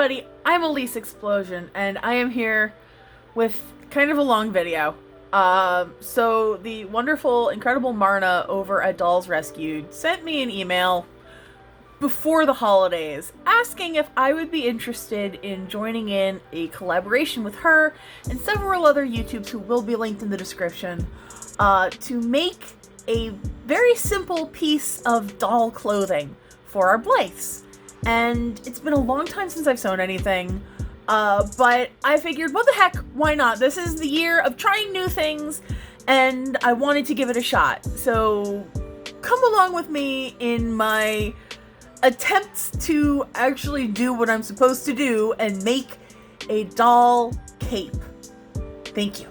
everybody, I'm Elyse Explosion, and I am here with kind of a long video. So the wonderful, incredible Marna over at Dolls Rescued sent me an email before the holidays asking if I would be interested in joining in a collaboration with her and several other YouTubers who will be linked in the description to make a very simple piece of doll clothing for our Blythes. And it's been a long time since I've sewn anything, but I figured, what the heck, why not? This is the year of trying new things, and I wanted to give it a shot. So come along with me in my attempts to actually do what I'm supposed to do and make a doll cape. Thank you.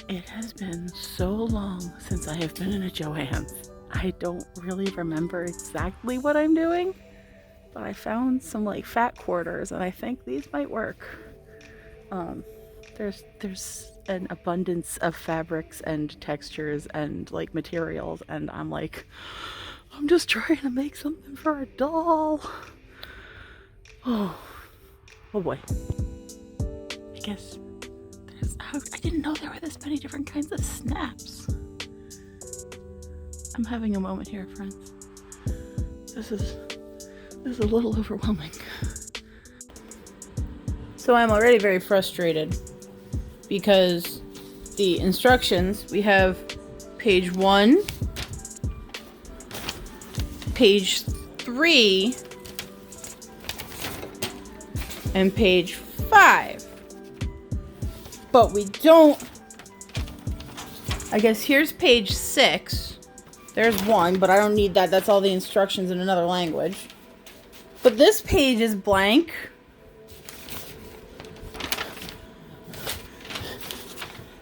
It has been so long since I have been in a Joann's. I don't really remember exactly what I'm doing, but I found some like fat quarters and I think these might work. There's an abundance of fabrics and textures and like materials, and I'm like, I'm just trying to make something for a doll. Oh boy. I guess I didn't know there were this many different kinds of snaps. I'm having a moment here, friends. This is a little overwhelming. So I'm already very frustrated because the instructions, we have page 1, page 3, and page 5. But we don't... I guess here's page 6. There's 1, but I don't need that. That's all the instructions in another language. But this page is blank.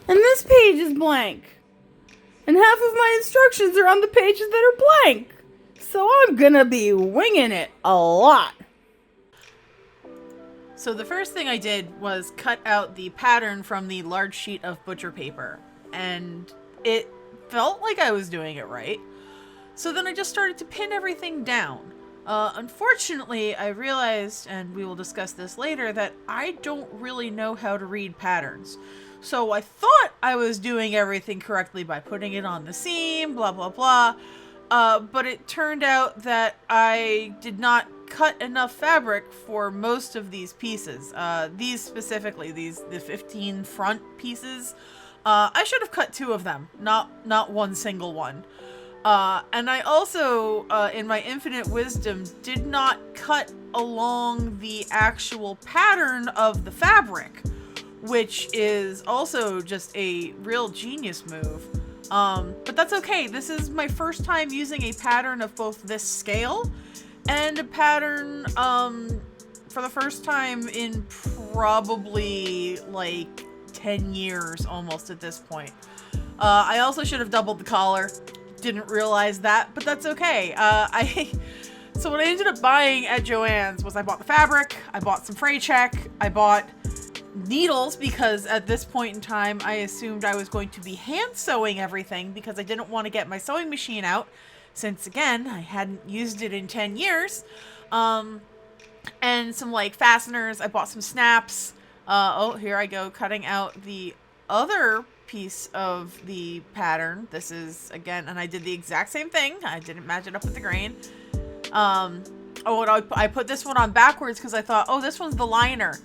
And this page is blank. And half of my instructions are on the pages that are blank. So I'm gonna be winging it a lot. So the first thing I did was cut out the pattern from the large sheet of butcher paper, and it felt like I was doing it right. So then I just started to pin everything down. Unfortunately, I realized, and we will discuss this later, that I don't really know how to read patterns. So I thought I was doing everything correctly by putting it on the seam, blah, blah, blah. But it turned out that I did not cut enough fabric for most of these pieces. These specifically, the 15 front pieces, I should have cut 2 of them, not one single one. And I also, in my infinite wisdom, did not cut along the actual pattern of the fabric, which is also just a real genius move. But that's okay. This is my first time using a pattern of both this scale and a pattern, for the first time in probably like 10 years almost at this point. I also should have doubled the collar. Didn't realize that, but that's okay. So what I ended up buying at Joann's was I bought the fabric, I bought some fray check, I bought needles because at this point in time I assumed I was going to be hand sewing everything because I didn't want to get my sewing machine out since, again, I hadn't used it in 10 years. And some like fasteners. I bought some snaps. Oh, here I go cutting out the other piece of the pattern. This is, again, and I did the exact same thing. I didn't match it up with the grain. Oh, and I put this one on backwards because I thought, oh, this one's the liner.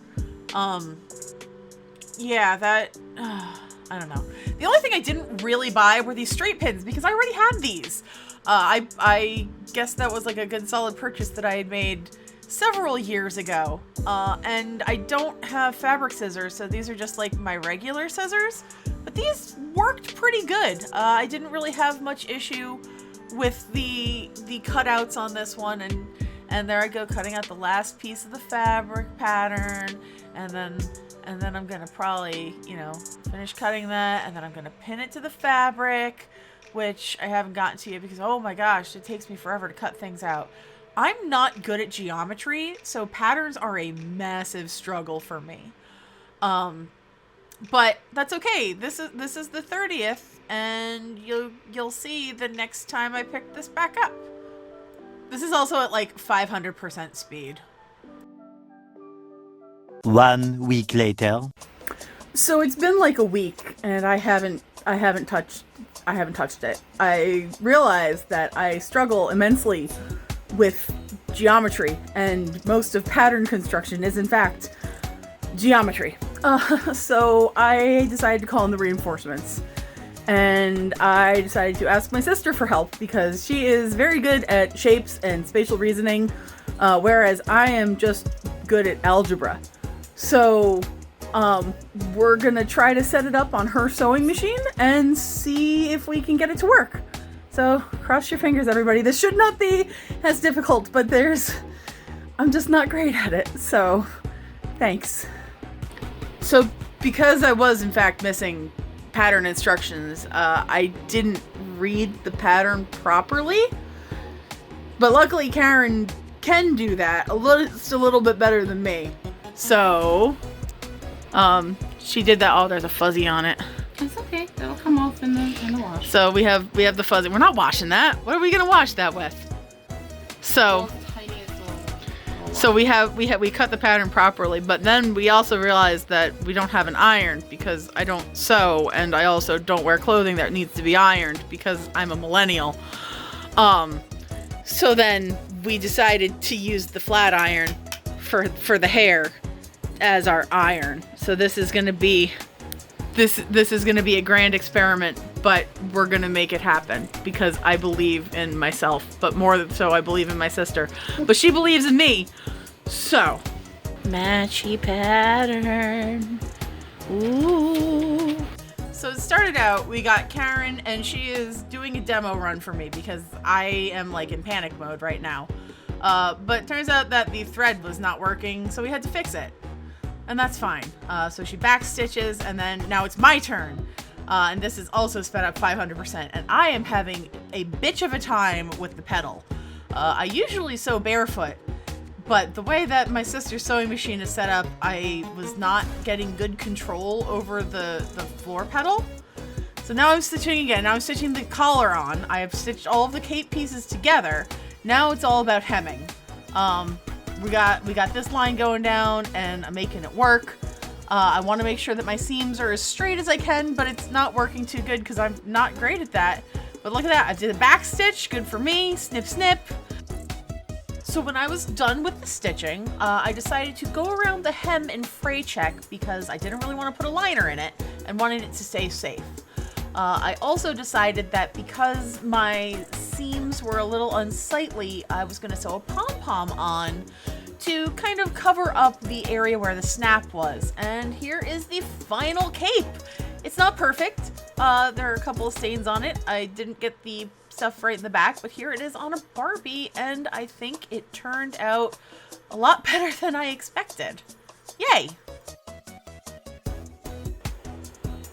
Yeah, that, I don't know. The only thing I didn't really buy were these straight pins because I already had these. I guess that was like a good solid purchase that I had made several years ago. And I don't have fabric scissors, so these are just like my regular scissors. But these worked pretty good. I didn't really have much issue with the cutouts on this one, and there I go cutting out the last piece of the fabric pattern, and then I'm gonna probably, finish cutting that, and then I'm gonna pin it to the fabric, which I haven't gotten to yet because, oh my gosh, it takes me forever to cut things out. I'm not good at geometry, so patterns are a massive struggle for me. But that's okay. This is the 30th, and you'll see the next time I pick this back up. This is also at like 500% speed. 1 week later. So it's been like a week, and I haven't touched it. I realized that I struggle immensely with geometry, and most of pattern construction is in fact geometry. So I decided to call in the reinforcements, and I decided to ask my sister for help because she is very good at shapes and spatial reasoning, whereas I am just good at algebra. So we're gonna try to set it up on her sewing machine and see if we can get it to work. So cross your fingers, everybody. This should not be as difficult, but I'm just not great at it. So thanks. So because I was in fact missing pattern instructions, I didn't read the pattern properly. But luckily Karyn can do that just a little bit better than me. So she did that. Oh, there's a fuzzy on it. It's okay. That'll come off in the wash. So we have the fuzzy. We're not washing that. What are we gonna wash that with? So we cut the pattern properly, but then we also realized that we don't have an iron because I don't sew, and I also don't wear clothing that needs to be ironed because I'm a millennial. So then we decided to use the flat iron for the hair as our iron. So this is gonna be a grand experiment, but we're gonna make it happen because I believe in myself, but more so I believe in my sister, but she believes in me. So matchy pattern. Ooh. So it started out, we got Karyn, and she is doing a demo run for me because I am like in panic mode right now. But it turns out that the thread was not working, so we had to fix it. And that's fine. So she back stitches, and then now it's my turn. And this is also sped up 500%, and I am having a bitch of a time with the pedal. I usually sew barefoot, but the way that my sister's sewing machine is set up, I was not getting good control over the floor pedal. So now I'm stitching again. Now I'm stitching the collar on. I have stitched all of the cape pieces together. Now it's all about hemming. We got this line going down, and I'm making it work. I want to make sure that my seams are as straight as I can, but it's not working too good because I'm not great at that. But look at that, I did a back stitch, good for me, snip snip. So when I was done with the stitching, I decided to go around the hem and fray check because I didn't really want to put a liner in it and wanted it to stay safe. I also decided that because my seams were a little unsightly, I was going to sew a pom-pom on to kind of cover up the area where the snap was. And here is the final cape. It's not perfect. There are a couple of stains on it. I didn't get the stuff right in the back, but here it is on a Barbie, and I think it turned out a lot better than I expected. Yay!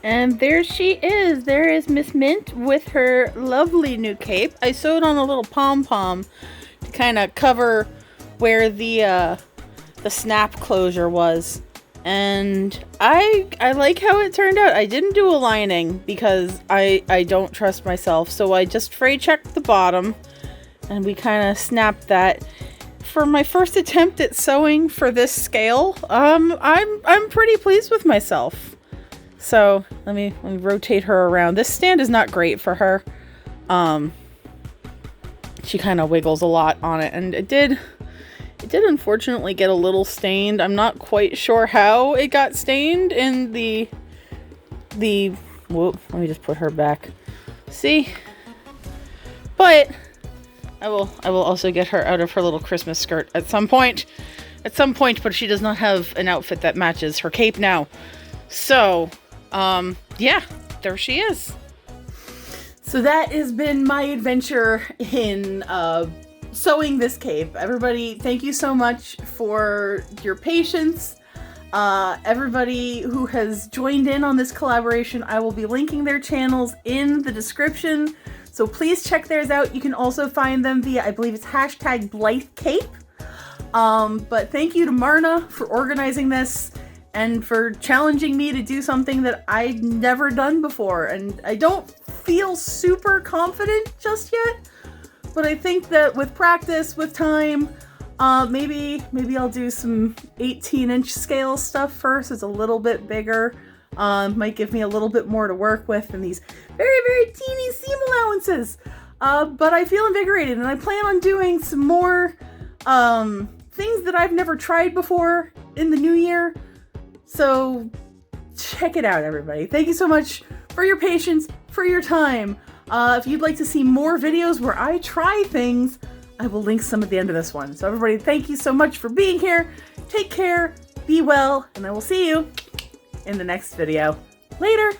And there she is. There is Miss Mint with her lovely new cape. I sewed on a little pom-pom to kind of cover where the snap closure was. And I like how it turned out. I didn't do a lining because I don't trust myself. So I just fray checked the bottom and we kind of snapped that. For my first attempt at sewing for this scale, I'm pretty pleased with myself. So let me rotate her around. This stand is not great for her. She kind of wiggles a lot on it, and it did unfortunately get a little stained. I'm not quite sure how it got stained in the whoop, let me just put her back. See? But I will also get her out of her little Christmas skirt at some point, but she does not have an outfit that matches her cape now. So, yeah, there she is. So that has been my adventure in sewing this cape. Everybody, thank you so much for your patience. Everybody who has joined in on this collaboration, I will be linking their channels in the description. So please check theirs out. You can also find them via, I believe it's #BlytheCape. But thank you to Marna for organizing this and for challenging me to do something that I'd never done before. And I don't feel super confident just yet, but I think that with practice, with time, Maybe I'll do some 18-inch scale stuff first. It's a little bit bigger. Might give me a little bit more to work with than these very, very teeny seam allowances. But I feel invigorated, and I plan on doing some more things that I've never tried before in the new year. So check it out, everybody. Thank you so much for your patience, for your time. If you'd like to see more videos where I try things, I will link some at the end of this one. So everybody, thank you so much for being here. Take care, be well, and I will see you in the next video. Later!